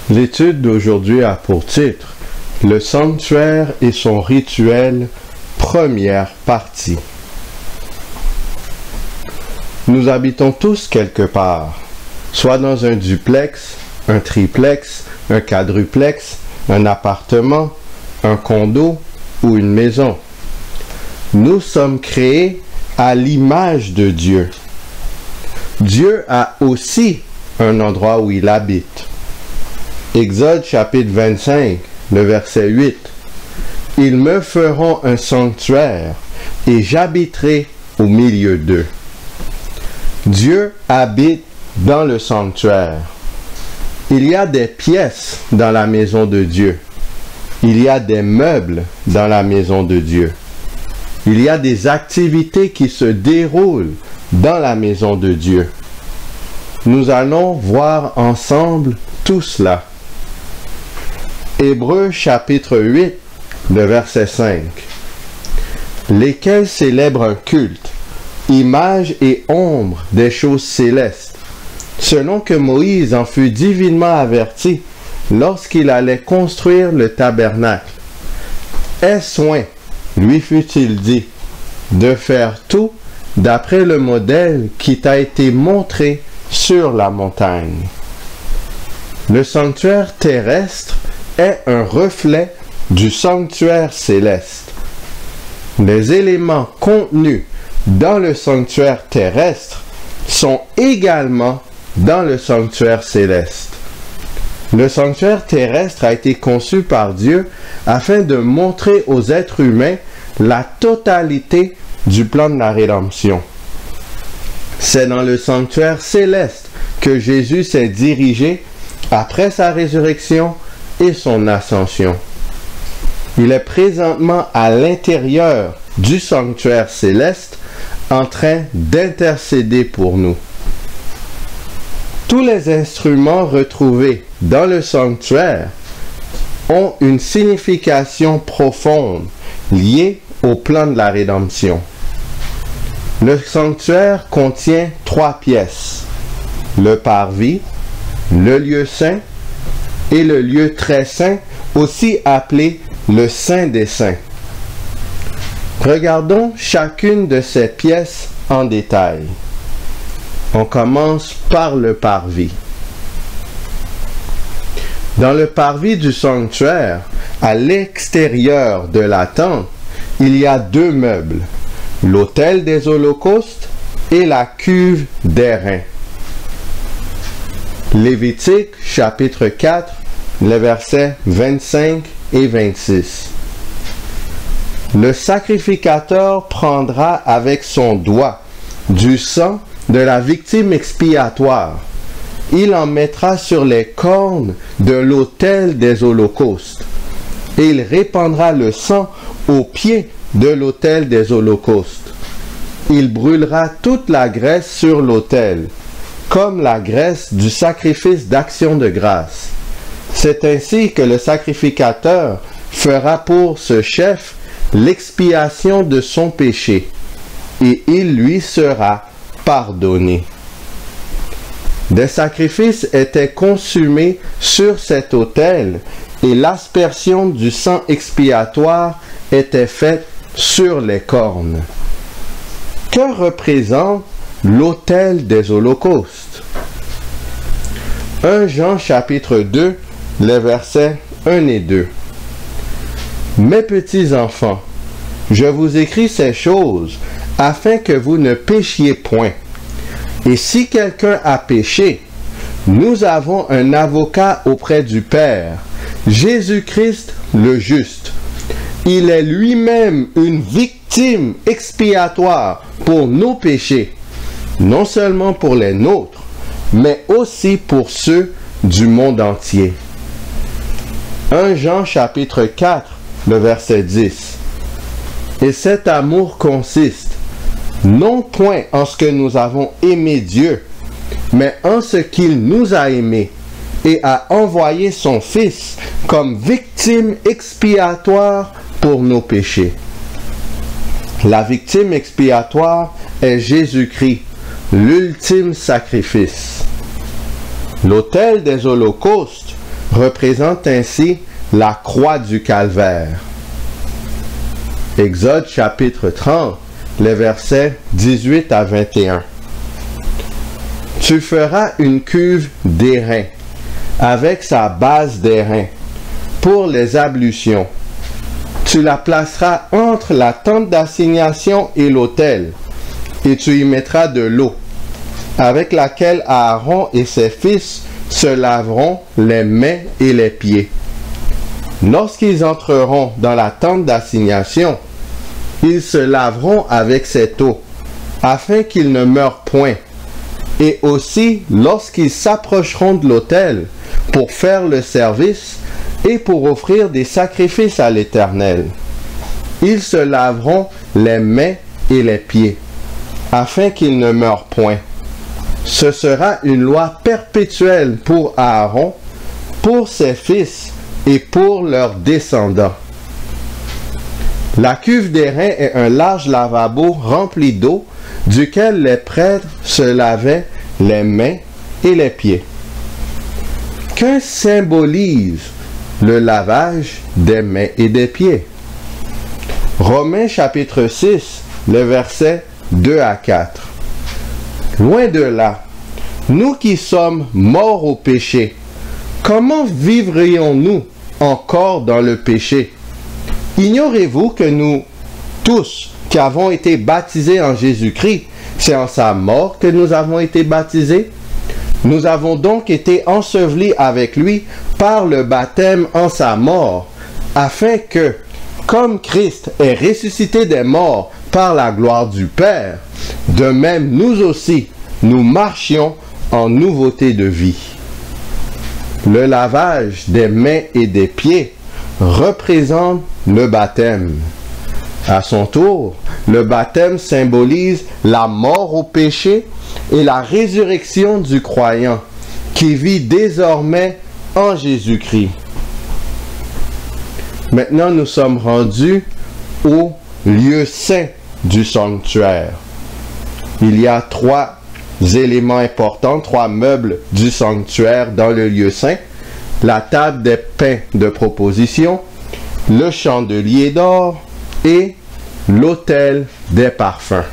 L'étude d'aujourd'hui a pour titre « Le sanctuaire et son rituel, première partie ». Nous habitons tous quelque part, soit dans un duplex, un triplex, un quadruplex, un appartement, un condo ou une maison. Nous sommes créés à l'image de Dieu. Dieu a aussi un endroit où il habite. Exode chapitre 25, le verset 8. « Ils me feront un sanctuaire, et j'habiterai au milieu d'eux. » Dieu habite dans le sanctuaire. Il y a des pièces dans la maison de Dieu. Il y a des meubles dans la maison de Dieu. Il y a des activités qui se déroulent dans la maison de Dieu. Nous allons voir ensemble tout cela. Hébreux chapitre 8, le verset 5. Lesquels célèbrent un culte, image et ombre des choses célestes, selon que Moïse en fut divinement averti lorsqu'il allait construire le tabernacle. Aie soin, lui fut-il dit, de faire tout d'après le modèle qui t'a été montré sur la montagne. Le sanctuaire terrestre est un reflet du sanctuaire céleste. Les éléments contenus dans le sanctuaire terrestre sont également dans le sanctuaire céleste. Le sanctuaire terrestre a été conçu par Dieu afin de montrer aux êtres humains la totalité du plan de la rédemption. C'est dans le sanctuaire céleste que Jésus s'est dirigé après sa résurrection et son ascension. Il est présentement à l'intérieur du sanctuaire céleste en train d'intercéder pour nous. Tous les instruments retrouvés dans le sanctuaire ont une signification profonde liée au plan de la rédemption. Le sanctuaire contient 3 pièces: le parvis, le lieu saint et le lieu très saint, aussi appelé le Saint des Saints. Regardons chacune de ces pièces en détail. On commence par le parvis. Dans le parvis du sanctuaire, à l'extérieur de la tente, il y a 2 meubles, l'autel des holocaustes et la cuve d'airain. Lévitique chapitre 4, les versets 25 et 26. Le sacrificateur prendra avec son doigt du sang de la victime expiatoire. Il en mettra sur les cornes de l'autel des holocaustes, et il répandra le sang au pied de l'autel des holocaustes. Il brûlera toute la graisse sur l'autel, comme la graisse du sacrifice d'action de grâce. C'est ainsi que le sacrificateur fera pour ce chef l'expiation de son péché, et il lui sera pardonné. Des sacrifices étaient consumés sur cet autel, et l'aspersion du sang expiatoire était faite sur les cornes. Que représente l'autel des holocaustes? 1 Jean chapitre 2, les versets 1 et 2. Mes petits enfants, je vous écris ces choses afin que vous ne péchiez point. Et si quelqu'un a péché, nous avons un avocat auprès du Père, Jésus-Christ le juste. Il est lui-même une victime expiatoire pour nos péchés, non seulement pour les nôtres, mais aussi pour ceux du monde entier. 1 Jean chapitre 4, le verset 10. Et cet amour consiste, non point en ce que nous avons aimé Dieu, mais en ce qu'il nous a aimés et a envoyé son Fils comme victime expiatoire pour nos péchés. La victime expiatoire est Jésus-Christ, l'ultime sacrifice. L'autel des holocaustes représente ainsi la croix du calvaire. Exode chapitre 30, les versets 18 à 21. Tu feras une cuve d'airain avec sa base d'airain pour les ablutions. Tu la placeras entre la tente d'assignation et l'autel, et tu y mettras de l'eau, avec laquelle Aaron et ses fils se laveront les mains et les pieds. Lorsqu'ils entreront dans la tente d'assignation, ils se laveront avec cette eau, afin qu'ils ne meurent point. Et aussi, lorsqu'ils s'approcheront de l'autel pour faire le service et pour offrir des sacrifices à l'Éternel, ils se laveront les mains et les pieds, afin qu'ils ne meurent point. Ce sera une loi perpétuelle pour Aaron, pour ses fils et pour leurs descendants. La cuve d'airain est un large lavabo rempli d'eau, duquel les prêtres se lavaient les mains et les pieds. Que symbolise le lavage des mains et des pieds? Romains chapitre 6, les versets 2 à 4. Loin de là, nous qui sommes morts au péché, comment vivrions-nous encore dans le péché? Ignorez-vous que nous tous qui avons été baptisés en Jésus-Christ, c'est en sa mort que nous avons été baptisés? Nous avons donc été ensevelis avec lui par le baptême en sa mort, afin que, comme Christ est ressuscité des morts par la gloire du Père, de même nous aussi, nous marchions en nouveauté de vie. Le lavage des mains et des pieds représente le baptême. À son tour, le baptême symbolise la mort au péché et la résurrection du croyant qui vit désormais en Jésus-Christ. Maintenant, nous sommes rendus au lieu saint du sanctuaire. Il y a 3 éléments importants, 3 meubles du sanctuaire dans le lieu saint: la table des pains de proposition, le chandelier d'or et l'autel des parfums.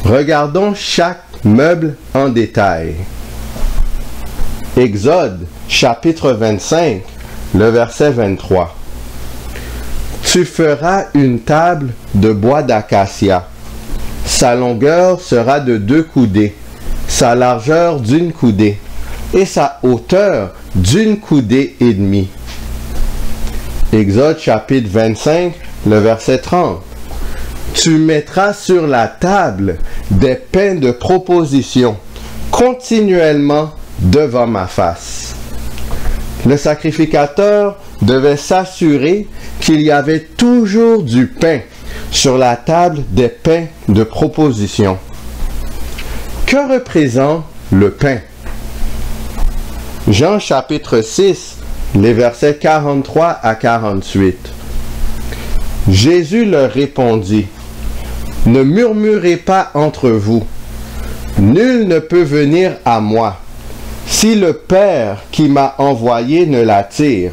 Regardons chaque meuble en détail. Exode chapitre 25, le verset 23. Tu feras une table de bois d'acacia. Sa longueur sera de 2 coudées, sa largeur d'1 coudée, et sa hauteur d'1 coudée et demie. Exode chapitre 25, le verset 30. Tu mettras sur la table des pains de proposition continuellement devant ma face. Le sacrificateur devait s'assurer qu'il y avait toujours du pain sur la table des pains de proposition. Que représente le pain? Jean chapitre 6, les versets 43 à 48. Jésus leur répondit: Ne murmurez pas entre vous. Nul ne peut venir à moi si le Père qui m'a envoyé ne l'attire,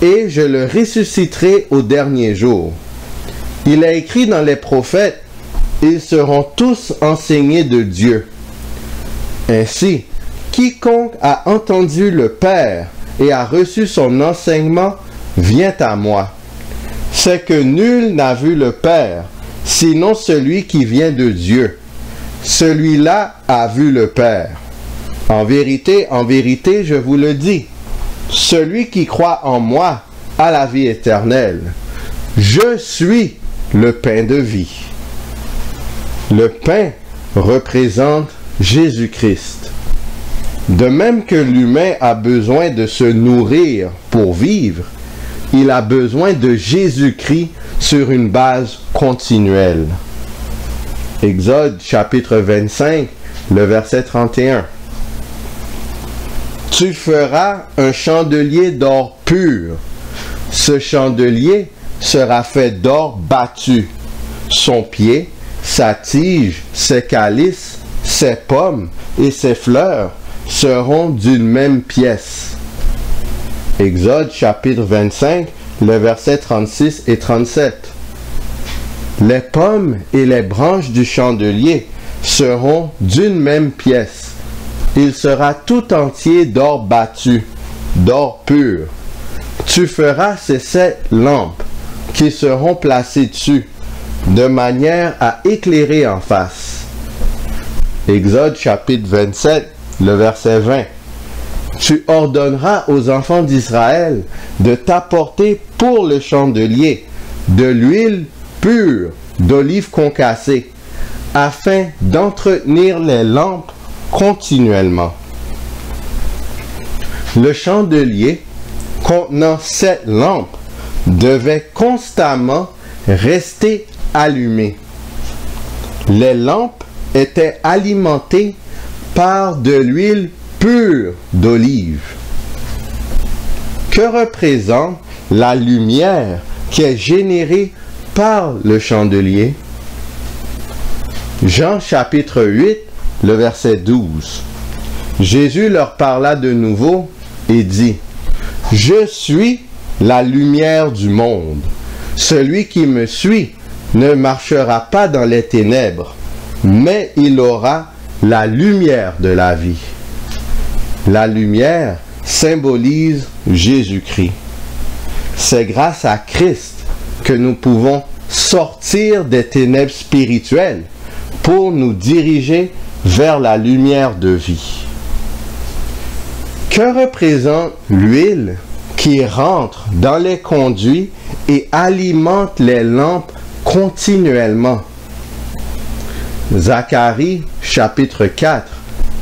et je le ressusciterai au dernier jour. Il est écrit dans les prophètes: ils seront tous enseignés de Dieu. Ainsi, quiconque a entendu le Père et a reçu son enseignement vient à moi. C'est que nul n'a vu le Père, sinon celui qui vient de Dieu. Celui-là a vu le Père. En vérité, je vous le dis, celui qui croit en moi a la vie éternelle. Je suis le pain de vie. Le pain représente Jésus-Christ. De même que l'humain a besoin de se nourrir pour vivre, il a besoin de Jésus-Christ sur une base continuelle. Exode chapitre 25, le verset 31. Tu feras un chandelier d'or pur. Ce chandelier sera fait d'or battu. Son pied, sa tige, ses calices, ses pommes et ses fleurs seront d'une même pièce. Exode chapitre 25, le verset 36 et 37. Les pommes et les branches du chandelier seront d'une même pièce. Il sera tout entier d'or battu, d'or pur. Tu feras ces 7 lampes qui seront placées dessus, de manière à éclairer en face. Exode chapitre 27, le verset 20. Tu ordonneras aux enfants d'Israël de t'apporter pour le chandelier de l'huile pure d'olive concassée, afin d'entretenir les lampes continuellement. Le chandelier contenant 7 lampes devait constamment rester allumé. Les lampes étaient alimentées par de l'huile pure d'olive. Que représente la lumière qui est générée par le chandelier? Jean chapitre 8, le verset 12. Jésus leur parla de nouveau et dit: Je suis la lumière du monde. Celui qui me suit ne marchera pas dans les ténèbres, mais il aura la lumière de la vie. La lumière symbolise Jésus-Christ. C'est grâce à Christ que nous pouvons sortir des ténèbres spirituelles pour nous diriger vers la lumière de vie. Que représente l'huile qui rentre dans les conduits et alimente les lampes continuellement? Zacharie chapitre 4,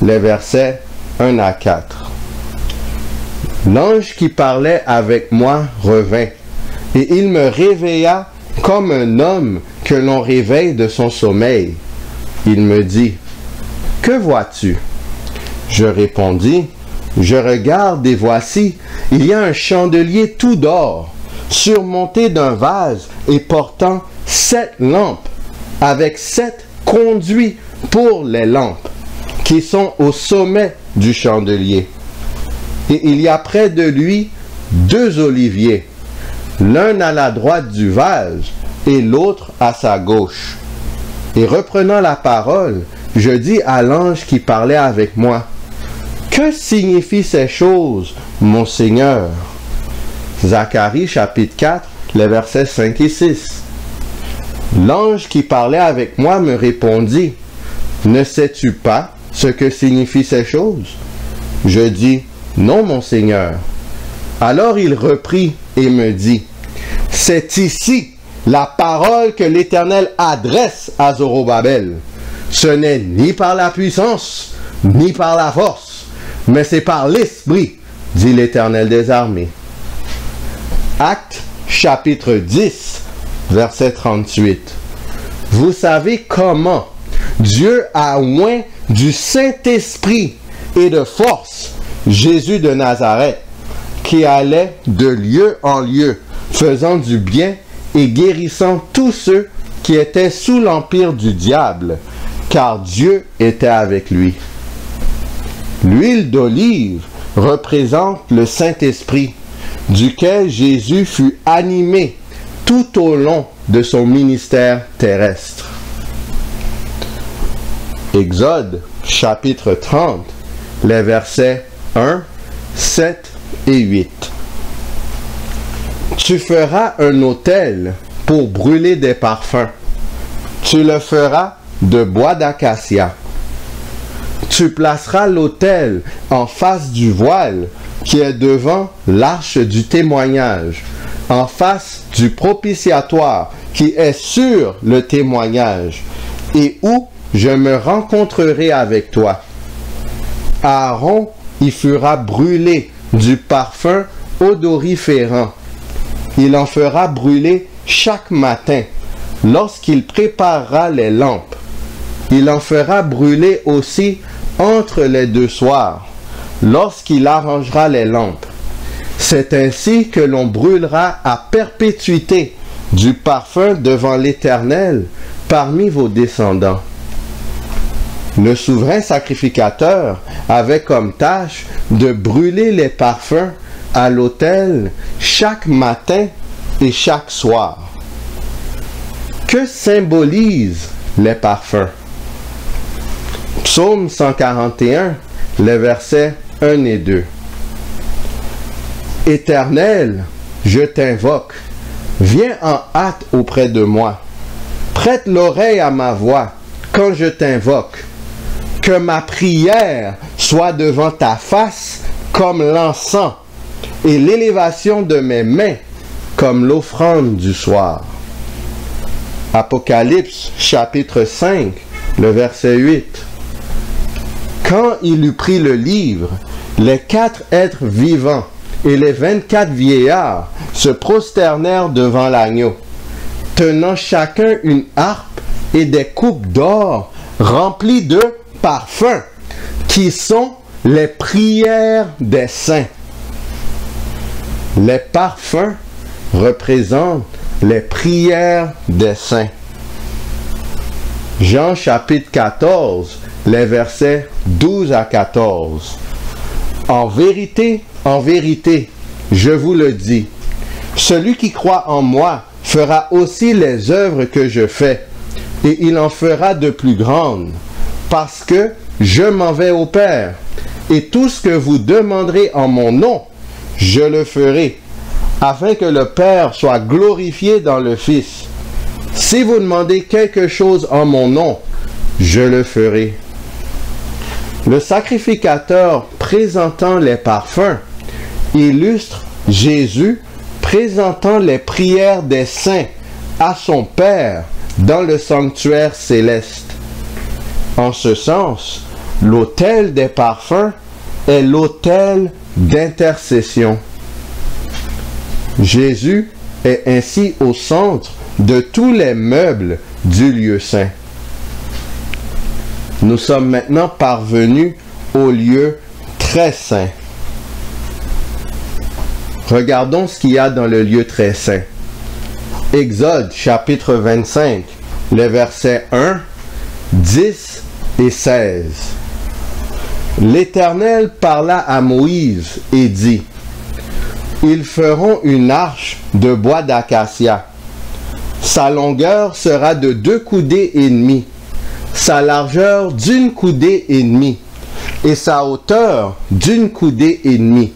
les versets 1 à 4. L'ange qui parlait avec moi revint, et il me réveilla comme un homme que l'on réveille de son sommeil. Il me dit: Que vois-tu? Je répondis: Je regarde et voici, il y a un chandelier tout d'or, surmonté d'un vase et portant 7 lampes, avec 7 conduits pour les lampes, qui sont au sommet du chandelier. Et il y a près de lui 2 oliviers, l'un à la droite du vase et l'autre à sa gauche. Et reprenant la parole, je dis à l'ange qui parlait avec moi: Que signifient ces choses, mon Seigneur? Zacharie chapitre 4, les versets 5 et 6. L'ange qui parlait avec moi me répondit: Ne sais-tu pas ce que signifient ces choses? Je dis: Non, mon Seigneur. Alors il reprit et me dit: C'est ici la parole que l'Éternel adresse à Zorobabel. Ce n'est ni par la puissance, ni par la force, mais c'est par l'Esprit, dit l'Éternel des armées. Actes chapitre 10, verset 38. Vous savez comment Dieu a oint du Saint-Esprit et de force Jésus de Nazareth, qui allait de lieu en lieu, faisant du bien et guérissant tous ceux qui étaient sous l'empire du diable, car Dieu était avec lui. L'huile d'olive représente le Saint-Esprit, duquel Jésus fut animé tout au long de son ministère terrestre. Exode chapitre 30, les versets 1, 7 et 8. Tu feras un autel pour brûler des parfums. Tu le feras de bois d'acacia. Tu placeras l'autel en face du voile qui est devant l'arche du témoignage, en face du propitiatoire qui est sur le témoignage, et où je me rencontrerai avec toi. Aaron y fera brûler du parfum odoriférant. Il en fera brûler chaque matin, lorsqu'il préparera les lampes. Il en fera brûler aussi entre les 2 soirs, lorsqu'il arrangera les lampes. C'est ainsi que l'on brûlera à perpétuité du parfum devant l'Éternel parmi vos descendants. Le souverain sacrificateur avait comme tâche de brûler les parfums à l'autel chaque matin et chaque soir. Que symbolisent les parfums? Psaume 141, les versets 1 et 2. Éternel, je t'invoque, viens en hâte auprès de moi. Prête l'oreille à ma voix quand je t'invoque. Que ma prière soit devant ta face comme l'encens et l'élévation de mes mains comme l'offrande du soir. Apocalypse chapitre 5, le verset 8. Quand il eut pris le livre, les 4 êtres vivants et les 24 vieillards se prosternèrent devant l'agneau, tenant chacun une harpe et des coupes d'or remplies de parfums, qui sont les prières des saints. Les parfums représentent les prières des saints. Jean chapitre 14, les versets 12 à 14. En vérité, je vous le dis, celui qui croit en moi fera aussi les œuvres que je fais, et il en fera de plus grandes, parce que je m'en vais au Père, et tout ce que vous demanderez en mon nom, je le ferai, afin que le Père soit glorifié dans le Fils. Si vous demandez quelque chose en mon nom, je le ferai. Le sacrificateur présentant les parfums illustre Jésus présentant les prières des saints à son Père dans le sanctuaire céleste. En ce sens, l'autel des parfums est l'autel d'intercession. Jésus est ainsi au centre de tous les meubles du lieu saint. Nous sommes maintenant parvenus au lieu très saint. Regardons ce qu'il y a dans le lieu très saint. Exode chapitre 25, les versets 1, 10 et 16. L'Éternel parla à Moïse et dit: Ils feront une arche de bois d'acacia. Sa longueur sera de 2 coudées et demie, sa largeur d'1 coudée et demie, et sa hauteur d'1 coudée et demie.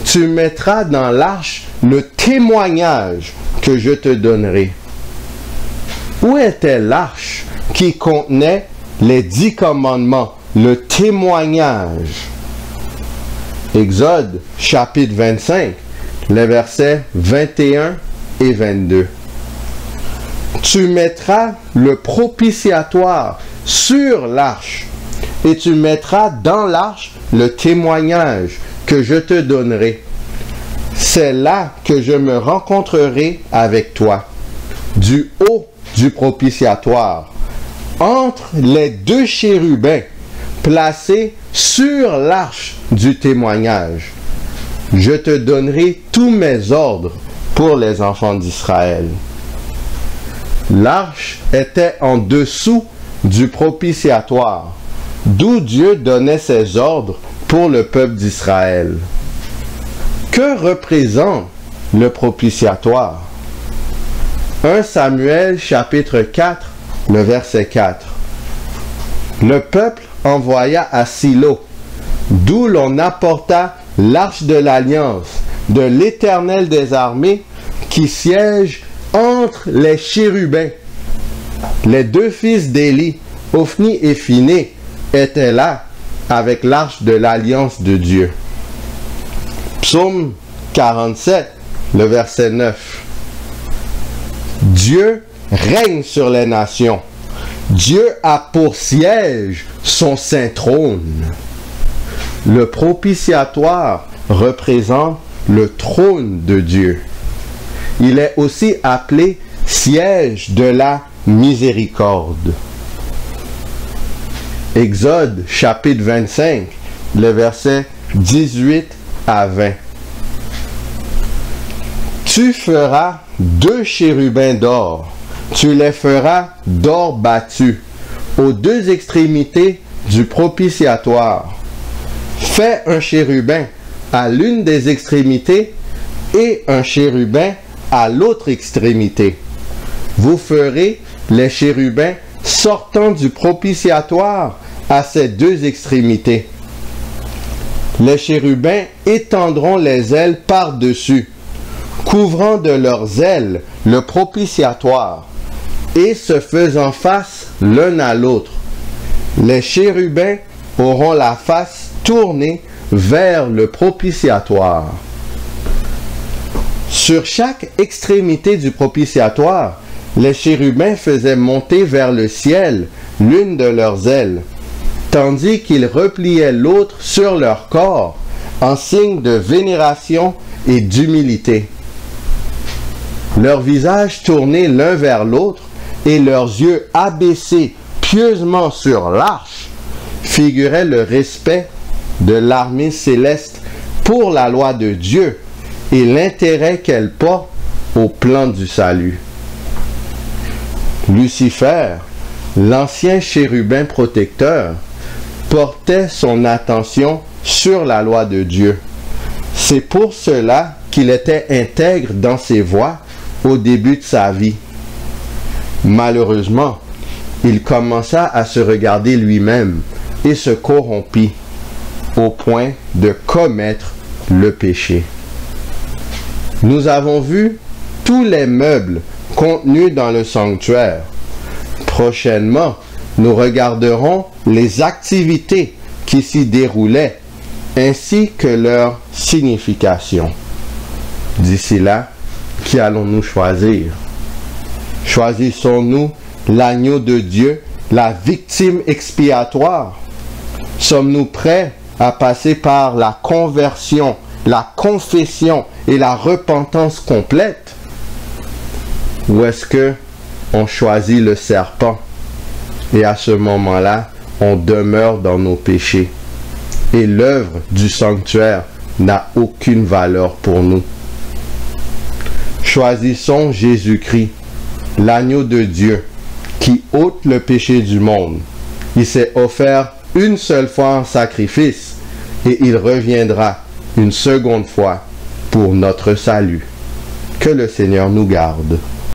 Tu mettras dans l'arche le témoignage que je te donnerai. Où était l'arche qui contenait les 10 commandements, le témoignage? Exode chapitre 25, les versets 21 et 22. Tu mettras le propitiatoire sur l'arche, et tu mettras dans l'arche le témoignage que je te donnerai. C'est là que je me rencontrerai avec toi, du haut du propitiatoire, entre les 2 chérubins placés sur l'arche du témoignage. Je te donnerai tous mes ordres pour les enfants d'Israël. L'arche était en dessous du propitiatoire, d'où Dieu donnait ses ordres pour le peuple d'Israël. Que représente le propitiatoire? 1 Samuel chapitre 4, le verset 4. Le peuple envoya à Silo, d'où l'on apporta l'arche de l'alliance de l'Éternel des armées qui siège entre les chérubins. Les 2 fils d'Élie, Ophni et Phiné, étaient là avec l'arche de l'alliance de Dieu. Psaume 47, le verset 9. Dieu règne sur les nations. Dieu a pour siège son saint trône. Le propitiatoire représente le trône de Dieu. Il est aussi appelé siège de la miséricorde. Exode chapitre 25, les versets 18 à 20. Tu feras 2 chérubins d'or, tu les feras d'or battu, aux deux extrémités du propitiatoire. Fais un chérubin à l'une des extrémités et un chérubin à l'autre extrémité. Vous ferez les chérubins sortant du propitiatoire à ces deux extrémités. Les chérubins étendront les ailes par-dessus, couvrant de leurs ailes le propitiatoire, et se faisant face l'un à l'autre. Les chérubins auront la face tournée vers le propitiatoire. Sur chaque extrémité du propitiatoire, les chérubins faisaient monter vers le ciel l'une de leurs ailes, tandis qu'ils repliaient l'autre sur leur corps, en signe de vénération et d'humilité. Leurs visages tournés l'un vers l'autre et leurs yeux abaissés pieusement sur l'arche figuraient le respect de l'armée céleste pour la loi de Dieu et l'intérêt qu'elle porte au plan du salut. Lucifer, l'ancien chérubin protecteur, portait son attention sur la loi de Dieu. C'est pour cela qu'il était intègre dans ses voies au début de sa vie. Malheureusement, il commença à se regarder lui-même et se corrompit au point de commettre le péché. Nous avons vu tous les meubles contenus dans le sanctuaire. Prochainement, nous regarderons les activités qui s'y déroulaient ainsi que leur signification. D'ici là, qui allons-nous choisir? Choisissons-nous l'agneau de Dieu, la victime expiatoire? Sommes-nous prêts à passer par la conversion, la confession et la repentance complète? Ou est-ce que on choisit le serpent et à ce moment-là, on demeure dans nos péchés et l'œuvre du sanctuaire n'a aucune valeur pour nous? Choisissons Jésus-Christ, l'agneau de Dieu, qui ôte le péché du monde. Il s'est offert une seule fois en sacrifice et il reviendra une seconde fois pour notre salut. Que le Seigneur nous garde.